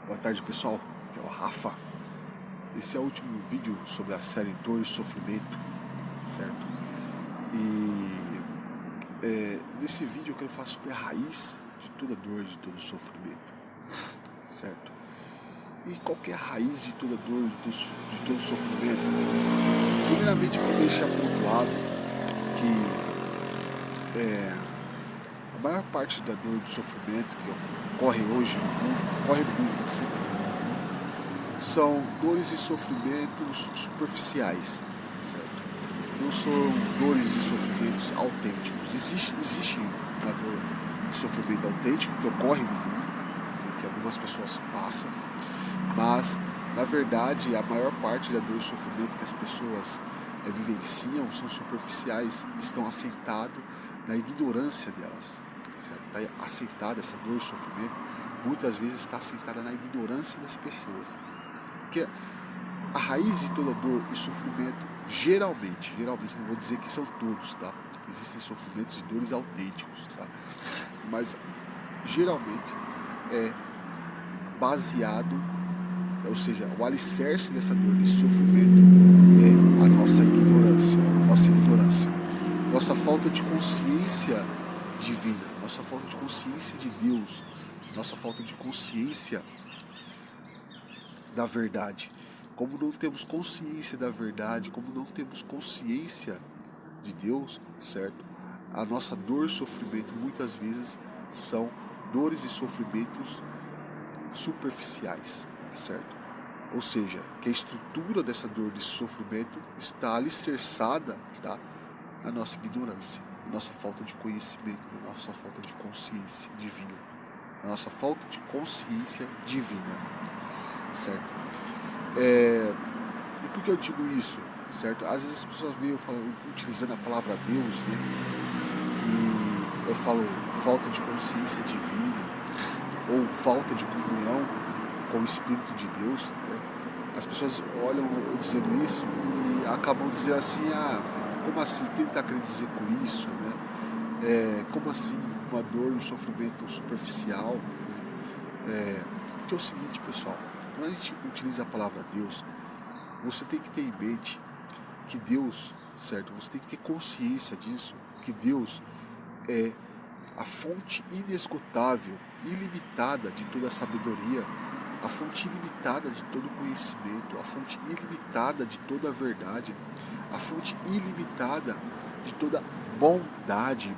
Boa tarde, pessoal, aqui é o Rafa. Esse é o último vídeo sobre a série Dor e Sofrimento, certo? Nesse vídeo eu quero falar sobre a raiz de toda dor, de todo sofrimento, certo? E qual que é a raiz de toda dor, de todo sofrimento? Primeiramente, eu vou deixar pontuado que a maior parte da dor e do sofrimento que ocorre hoje no mundo, ocorre no mundo, sempre no mundo, são dores e sofrimentos superficiais, certo? Não são dores e sofrimentos autênticos. Existe uma dor e sofrimento autêntico que ocorre no mundo, que algumas pessoas passam, mas, na verdade, a maior parte da dor e sofrimento que as pessoas vivenciam são superficiais, estão assentados na ignorância delas. Para aceitar essa dor e sofrimento, muitas vezes está assentada na ignorância das pessoas. Porque a raiz de toda dor e sofrimento, geralmente, não vou dizer que são todos, tá? Existem sofrimentos e dores autênticos, tá? Mas, geralmente, é baseado, ou seja, o alicerce dessa dor e sofrimento é a nossa ignorância, nossa falta de consciência divina, nossa falta de consciência de Deus, nossa falta de consciência da verdade. Como não temos consciência da verdade, como não temos consciência de Deus, certo? A nossa dor e sofrimento muitas vezes são dores e sofrimentos superficiais, certo? Ou seja, que a estrutura dessa dor e sofrimento está alicerçada, tá, na nossa ignorância, na nossa falta de conhecimento, na nossa falta de consciência divina, na nossa falta de consciência divina, certo? E por que eu digo isso, certo? Às vezes as pessoas veem eu falando, utilizando a palavra Deus, né? E eu falo falta de consciência divina ou falta de comunhão com o Espírito de Deus, né? As pessoas olham eu dizendo isso e acabam dizendo assim, como assim? O que ele está querendo dizer com isso, né? Como assim uma dor e um sofrimento superficial? Porque é o seguinte, pessoal, quando a gente utiliza a palavra Deus, você tem que ter em mente que Deus, certo? Você tem que ter consciência disso, que Deus é a fonte inesgotável, ilimitada de toda a sabedoria, a fonte ilimitada de todo o conhecimento, a fonte ilimitada de toda a verdade, a fonte ilimitada de toda bondade,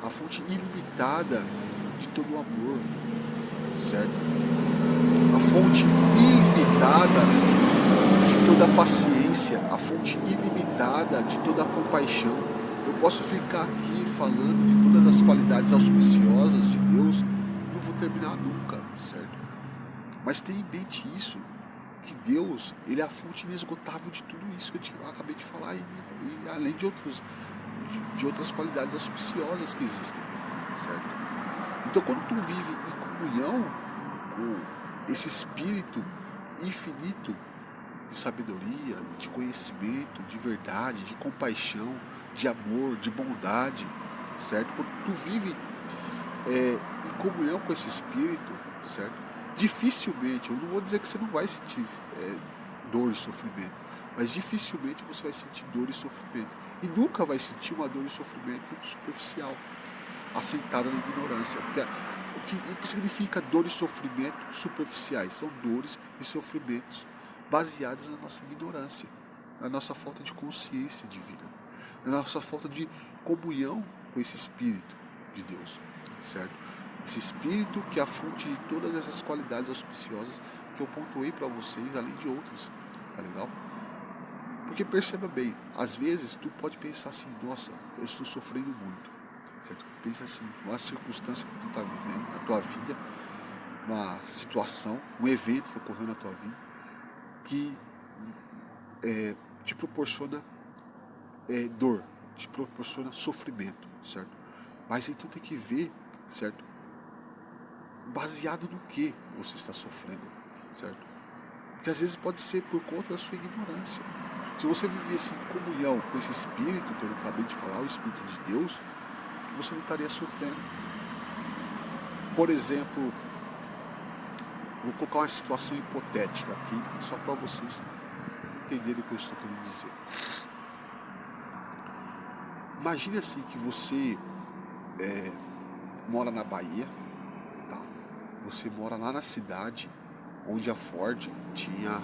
a fonte ilimitada de todo o amor, certo? A fonte ilimitada de toda a paciência, a fonte ilimitada de toda a compaixão. Eu posso ficar aqui falando de todas as qualidades auspiciosas de Deus, não vou terminar nunca, certo? Mas tenha em mente isso, que Deus, ele é a fonte inesgotável de tudo isso que eu acabei de falar, e além de outras qualidades auspiciosas que existem, certo? Então, quando tu vive em comunhão com esse Espírito infinito de sabedoria, de conhecimento, de verdade, de compaixão, de amor, de bondade, certo? Quando tu vive em comunhão com esse Espírito, certo? Dificilmente, eu não vou dizer que você não vai sentir dor e sofrimento, mas dificilmente você vai sentir dor e sofrimento. E nunca vai sentir uma dor e sofrimento superficial, assentada na ignorância. Porque o que significa dor e sofrimento superficiais? São dores e sofrimentos baseados na nossa ignorância, na nossa falta de consciência divina, na nossa falta de comunhão com esse Espírito de Deus, certo? Esse Espírito que é a fonte de todas essas qualidades auspiciosas que eu pontuei para vocês, além de outras, tá legal? Porque perceba bem, às vezes tu pode pensar assim, nossa, eu estou sofrendo muito, certo? Pensa assim, uma circunstância que tu está vivendo na tua vida, uma situação, um evento que ocorreu na tua vida, que te proporciona dor, te proporciona sofrimento, certo? Mas aí tu tem que ver, certo? Baseado no que você está sofrendo, certo? Porque às vezes pode ser por conta da sua ignorância. Se você vivesse em comunhão com esse Espírito que eu acabei de falar, o Espírito de Deus, você não estaria sofrendo. Por exemplo, Vou colocar uma situação hipotética aqui, só para vocês entenderem o que eu estou querendo dizer. Imagine assim que você mora na Bahia, tá? Você mora lá na cidade onde a Ford tinha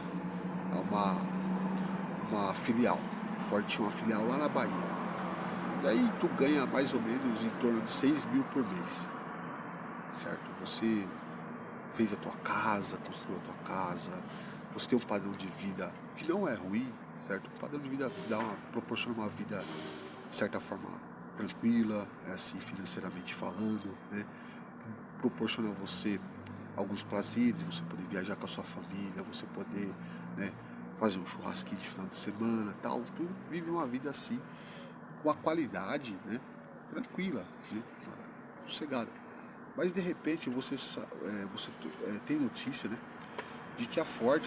uma filial. A Ford tinha uma filial lá na Bahia. E aí tu ganha mais ou menos em torno de 6 mil por mês, certo? Você fez a tua casa, construiu a tua casa, você tem um padrão de vida que não é ruim, certo? Um padrão de vida proporciona uma vida, de certa forma, tranquila, assim, financeiramente falando, né? Proporciona a você alguns prazeres, você poder viajar com a sua família, você poder, né, fazer um churrasquinho de final de semana, tal. Tu vive uma vida assim, com a qualidade, né, tranquila, né, sossegada. Mas de repente você tem notícia, né, de que a Ford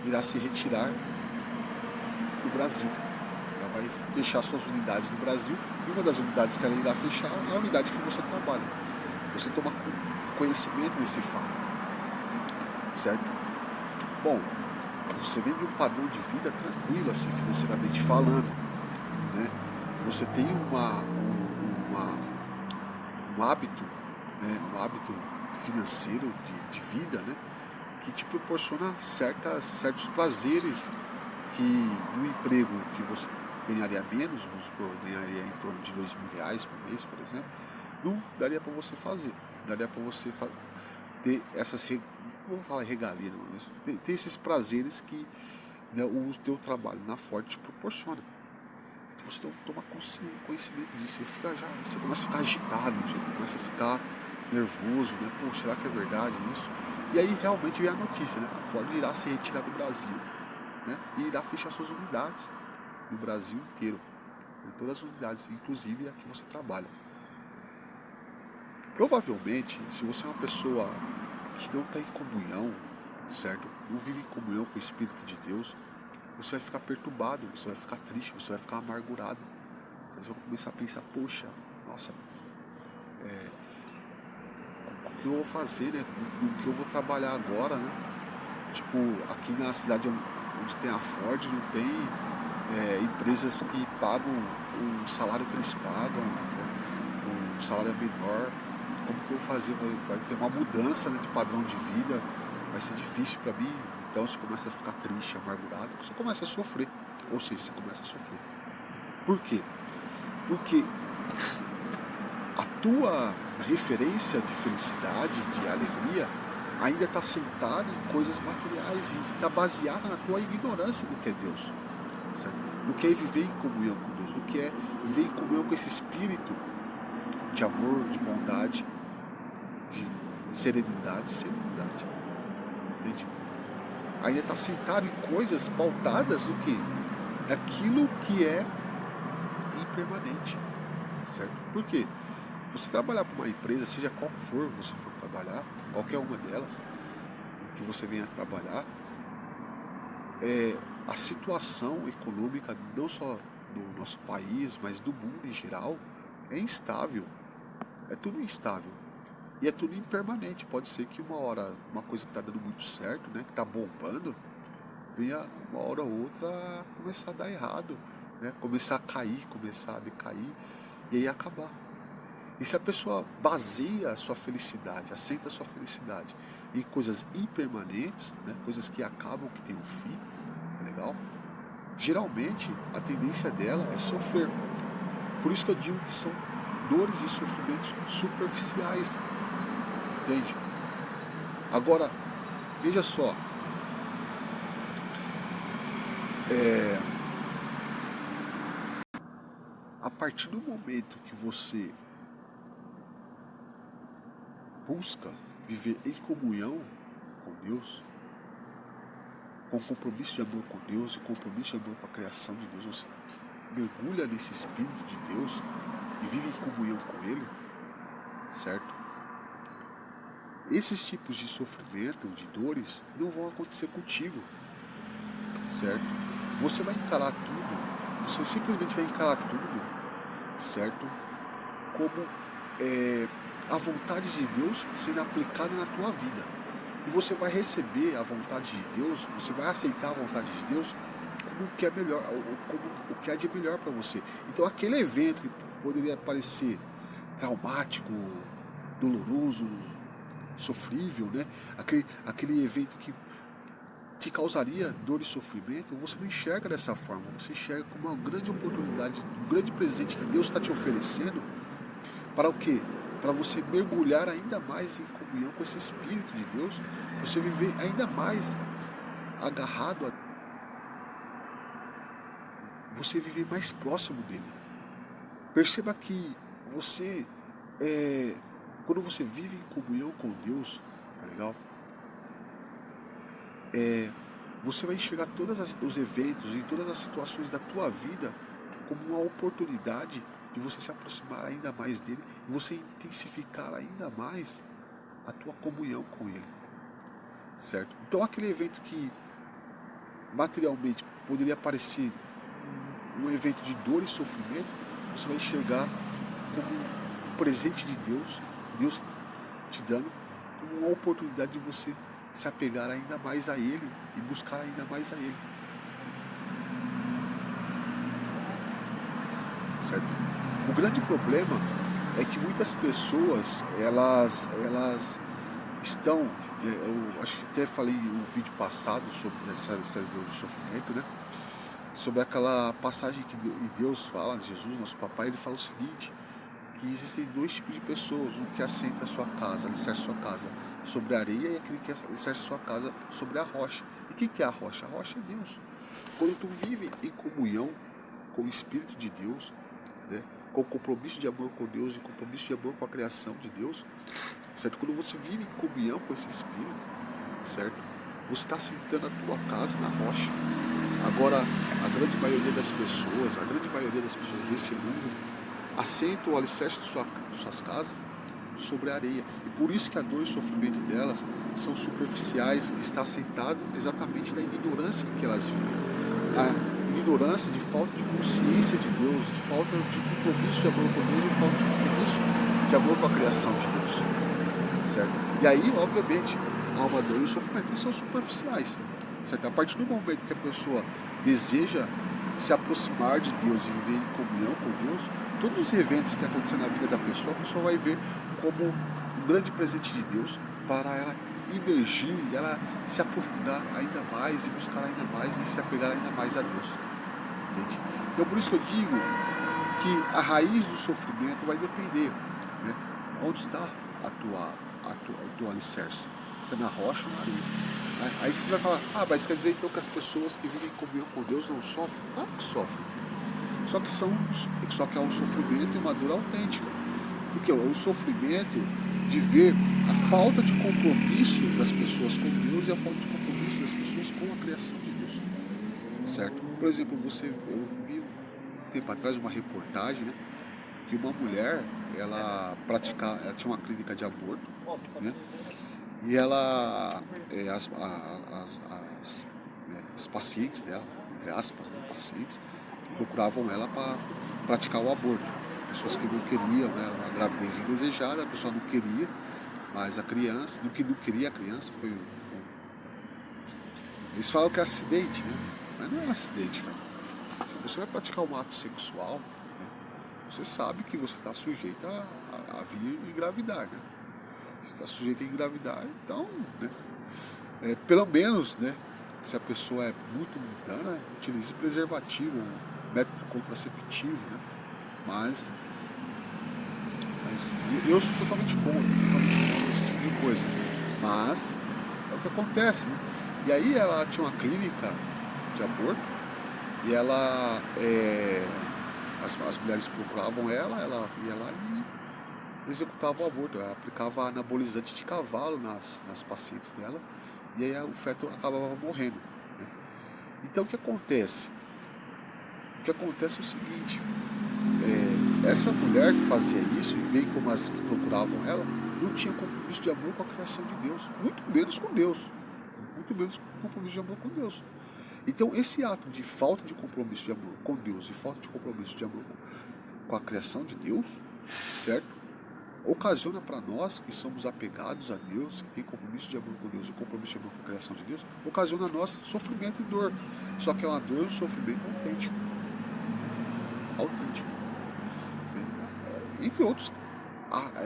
irá se retirar do Brasil. Ela vai fechar suas unidades no Brasil e uma das unidades que ela irá fechar é a unidade que você trabalha. Você toma conhecimento desse fato, certo? Bom, você vem de um padrão de vida tranquilo, assim, financeiramente falando, né? Você tem um hábito, né? Um hábito financeiro de vida, né? Que te proporciona certos prazeres que no emprego que você ganharia menos, vamos supor, ganharia em torno de R$ 2.000 por mês, por exemplo, não daria para você fazer. Daria para você ter essas, não vou falar regalia, não, mas ter esses prazeres que, né, o teu trabalho na Ford te proporciona. Então você toma conhecimento disso, você começa a ficar agitado, você começa a ficar nervoso, né? Pô, será que é verdade isso? E aí realmente vem a notícia, né? A Ford irá se retirar do Brasil, né? E irá fechar suas unidades no Brasil inteiro, em todas as unidades, inclusive a que você trabalha. Provavelmente, se você é uma pessoa que não está em comunhão, certo? Não vive em comunhão com o Espírito de Deus, você vai ficar perturbado, você vai ficar triste, você vai ficar amargurado. Você vai começar a pensar, poxa, nossa, o que eu vou fazer, né? O que eu vou trabalhar agora, né? Tipo, aqui na cidade onde tem a Ford, não tem empresas que pagam o salário que eles pagam, né? O salário é menor. Como que eu vou fazer? Vai ter uma mudança, né, de padrão de vida, vai ser difícil para mim. Então você começa a ficar triste, amargurado, você começa a sofrer. Ou seja, você começa a sofrer. Por quê? Porque a tua referência de felicidade, de alegria, ainda está sentada em coisas materiais e está baseada na tua ignorância do que é Deus, certo? Do que é viver em comunhão com Deus, do que é viver em comunhão com esse espírito de amor, de bondade, de serenidade, entende? Ainda está sentado em coisas pautadas do que? Daquilo que é impermanente, certo? Por quê? Você trabalhar para uma empresa, seja qual for você for trabalhar, qualquer uma delas, que você venha trabalhar, a situação econômica não só do nosso país, mas do mundo em geral, é instável. É tudo instável. E é tudo impermanente. Pode ser que uma hora, uma coisa que está dando muito certo, né, que está bombando, venha uma hora ou outra começar a dar errado, né, começar a cair, começar a decair e aí acabar. E se a pessoa baseia a sua felicidade, assenta a sua felicidade em coisas impermanentes, né, coisas que acabam, que tem um fim, tá legal? Geralmente a tendência dela é sofrer. Por isso que eu digo que são dores e sofrimentos superficiais, entende? Agora, veja só, a partir do momento que você busca viver em comunhão com Deus, com compromisso de amor com Deus e compromisso de amor com a criação de Deus, você mergulha nesse Espírito de Deus e vive em comunhão com Ele, certo? Esses tipos de sofrimento, de dores, não vão acontecer contigo, certo? Você vai encarar tudo, você simplesmente vai encarar tudo, certo? Como a vontade de Deus sendo aplicada na tua vida. E você vai receber a vontade de Deus, você vai aceitar a vontade de Deus como o que é melhor, como o que há de melhor para você. Então aquele evento que poderia parecer traumático, doloroso, sofrível, né? Aquele evento que te causaria dor e sofrimento, você não enxerga dessa forma, você enxerga como uma grande oportunidade, um grande presente que Deus está te oferecendo para o quê? Para você mergulhar ainda mais em comunhão com esse Espírito de Deus, você viver ainda mais agarrado a você viver mais próximo dele. Perceba que você, quando você vive em comunhão com Deus, tá legal? Você vai enxergar todos os eventos e todas as situações da tua vida como uma oportunidade de você se aproximar ainda mais dele e você intensificar ainda mais a tua comunhão com ele, certo? Então aquele evento que materialmente poderia parecer um evento de dor e sofrimento, você vai enxergar como um presente de Deus, Deus te dando como uma oportunidade de você se apegar ainda mais a ele e buscar ainda mais a ele, certo? O grande problema é que muitas pessoas, elas estão, eu acho que até falei no vídeo passado sobre essa dor do sofrimento, né? Sobre aquela passagem que Deus fala, Jesus, nosso papai, ele fala o seguinte, que existem dois tipos de pessoas, um que assenta a sua casa, alicerce a sua casa sobre a areia e aquele que alicerce a sua casa sobre a rocha. E o que é a rocha? A rocha é Deus. Quando tu vive em comunhão com o Espírito de Deus, né, com o compromisso de amor com Deus e compromisso de amor com a criação de Deus, certo? Quando você vive em comunhão com esse Espírito, certo? Você está assentando a tua casa na rocha. Agora, a grande maioria das pessoas desse mundo assentam o alicerce de suas casas sobre a areia. E por isso que a dor e o sofrimento delas são superficiais, está assentado exatamente na ignorância em que elas vivem. A ignorância de falta de consciência de Deus, de falta de compromisso de amor com Deus e falta de compromisso de amor com a criação de Deus. Certo? E aí, obviamente, a alma, dor e o sofrimento eles são superficiais. Certo? A partir do momento que a pessoa deseja se aproximar de Deus e viver em comunhão com Deus, todos os eventos que acontecem na vida da pessoa, a pessoa vai ver como um grande presente de Deus para ela emergir, ela se aprofundar ainda mais e buscar ainda mais e se apegar ainda mais a Deus. Entende? Então por isso que eu digo que a raiz do sofrimento vai depender, né? Onde está o teu alicerce? Se é na rocha ou na areia? Aí você vai falar, mas quer dizer então que as pessoas que vivem em comunhão com Deus não sofrem? Claro que sofrem. Só que é um sofrimento e uma dor autêntica. Porque é o sofrimento de ver a falta de compromisso das pessoas com Deus e a falta de compromisso das pessoas com a criação de Deus. Certo? Por exemplo, eu vi um tempo atrás uma reportagem, né, que uma mulher, ela tinha uma clínica de aborto, né, e ela, as pacientes dela, entre aspas, né, pacientes, procuravam ela para praticar o aborto. Pessoas que não queriam, né, uma gravidez indesejada, a pessoa não queria, mas a criança, não queria a criança, eles falam que é acidente, né? Mas não é acidente, cara. Se você vai praticar um ato sexual, né, você sabe que você está sujeito a vir engravidar, né? Você está sujeito a engravidar, então, né, pelo menos, né, se a pessoa é muito mundana, utilize preservativo, um método contraceptivo, né? Mas eu sou totalmente contra esse tipo de coisa. Mas é o que acontece, né? E aí ela tinha uma clínica de aborto e ela, as mulheres procuravam ela ia lá e executava o aborto. Ela aplicava anabolizante de cavalo nas pacientes dela e aí o feto acabava morrendo, né? Então o que acontece? O que acontece é o seguinte, essa mulher que fazia isso, e bem como as que procuravam ela, não tinha compromisso de amor com a criação de Deus, muito menos com Deus, muito menos compromisso de amor com Deus. Então esse ato de falta de compromisso de amor com Deus e falta de compromisso de amor com a criação de Deus, certo? ocasiona para nós que somos apegados a Deus, que tem compromisso de amor com Deus e compromisso de amor com a criação de Deus, ocasiona a nós sofrimento e dor. Só que é uma dor e um sofrimento autêntico. Autêntico. Entre outros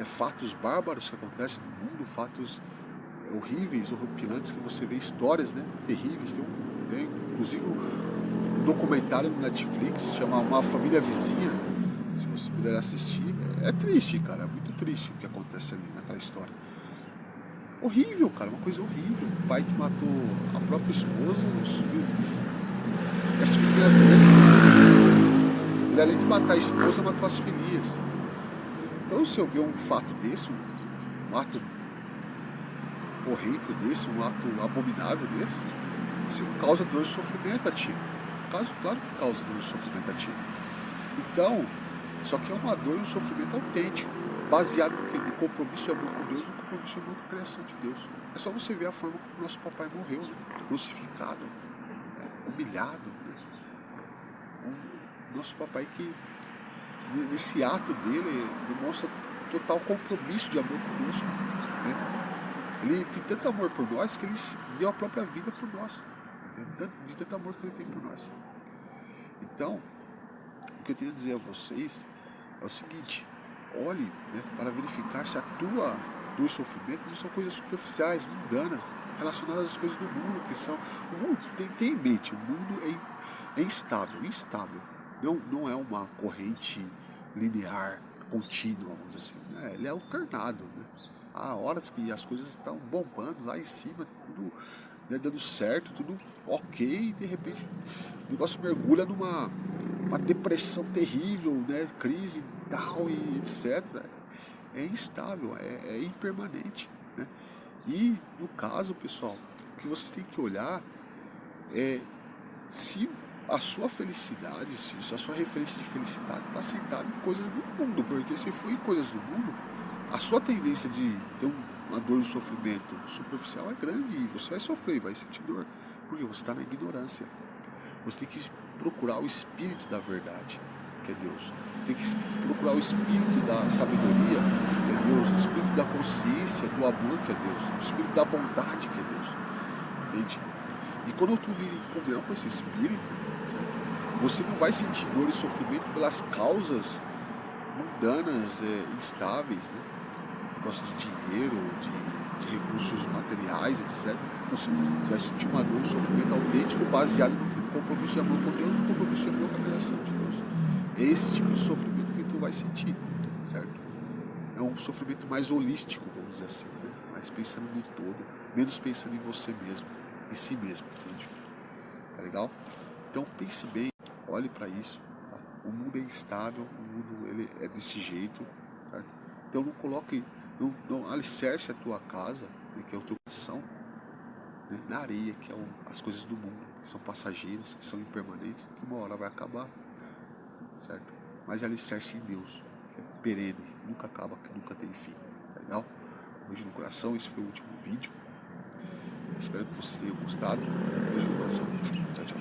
fatos bárbaros que acontecem no mundo, fatos horríveis, horripilantes, que você vê histórias, né, terríveis. Tem inclusive um documentário no Netflix, chama Uma Família Vizinha, se vocês puderem assistir. É triste, cara, é muito triste o que acontece ali naquela história. Horrível, cara, uma coisa horrível. O pai que matou a própria esposa e as filhas dele. Ele, além de matar a esposa, matou as filhas. Então, se eu ver um fato desse, um ato horrendo desse, um ato abominável desse, isso causa dor e sofrimento a ti. Claro que causa dor e sofrimento a ti. Então, só que é uma dor e um sofrimento autêntico, baseado no compromisso e amor com Deus, no compromisso e amor com a criação de Deus. É só você ver a forma como nosso papai morreu, né? Crucificado, né? Humilhado. Né? O nosso papai que, nesse ato dele, demonstra total compromisso de amor conosco. Né? Ele tem tanto amor por nós que ele deu a própria vida por nós. De tanto amor que ele tem por nós. Então, o que eu tenho a dizer a vocês é o seguinte: olhe, né, para verificar se a tua dor e sofrimento não são coisas superficiais, mundanas, relacionadas às coisas do mundo, que são. O mundo tem em mente, o mundo é instável. Não é uma corrente linear, contínua, vamos dizer assim. Né? Ele é alternado, né? Há horas que as coisas estão bombando lá em cima, tudo, né, dando certo, tudo ok, e de repente o negócio mergulha numa depressão terrível, né, crise tal e etc. É instável, é impermanente. Né? E no caso, pessoal, o que vocês têm que olhar é se a sua felicidade, se a sua referência de felicidade está sentada em coisas do mundo, porque se for em coisas do mundo, a sua tendência de ter uma dor e um sofrimento superficial é grande e você vai sofrer, vai sentir dor, porque você está na ignorância. Você tem que procurar o espírito da verdade, que é Deus. Tem que procurar o espírito da sabedoria, que é Deus, o espírito da consciência, do amor, que é Deus, o espírito da bondade, que é Deus. Entende? E quando tu vive em comunhão com esse espírito, você não vai sentir dor e sofrimento pelas causas mundanas, instáveis, né? Gosta de dinheiro, de recursos materiais, etc. Você vai sentir uma dor e sofrimento autêntico baseado no compromisso de amor com Deus, no compromisso de amor com a criação de Deus. É esse tipo de sofrimento que tu vai sentir, certo? É um sofrimento mais holístico, vamos dizer assim, né? Mais pensando no todo, menos pensando em você mesmo, em si mesmo, entende? Tá legal? Então pense bem, olhe para isso. Tá? O mundo é instável, o mundo ele é desse jeito, tá? Então não coloque, não alicerce a tua casa, né, que é o teu coração, né, na areia, que é as coisas do mundo, que são passageiras, que são impermanentes, que uma hora vai acabar, certo? Mas alicerce em Deus, que é perene, que nunca acaba, que nunca tem fim, tá legal? Um beijo no coração, esse foi o último vídeo. Espero que vocês tenham gostado. Um beijo no coração. Tchau, tchau.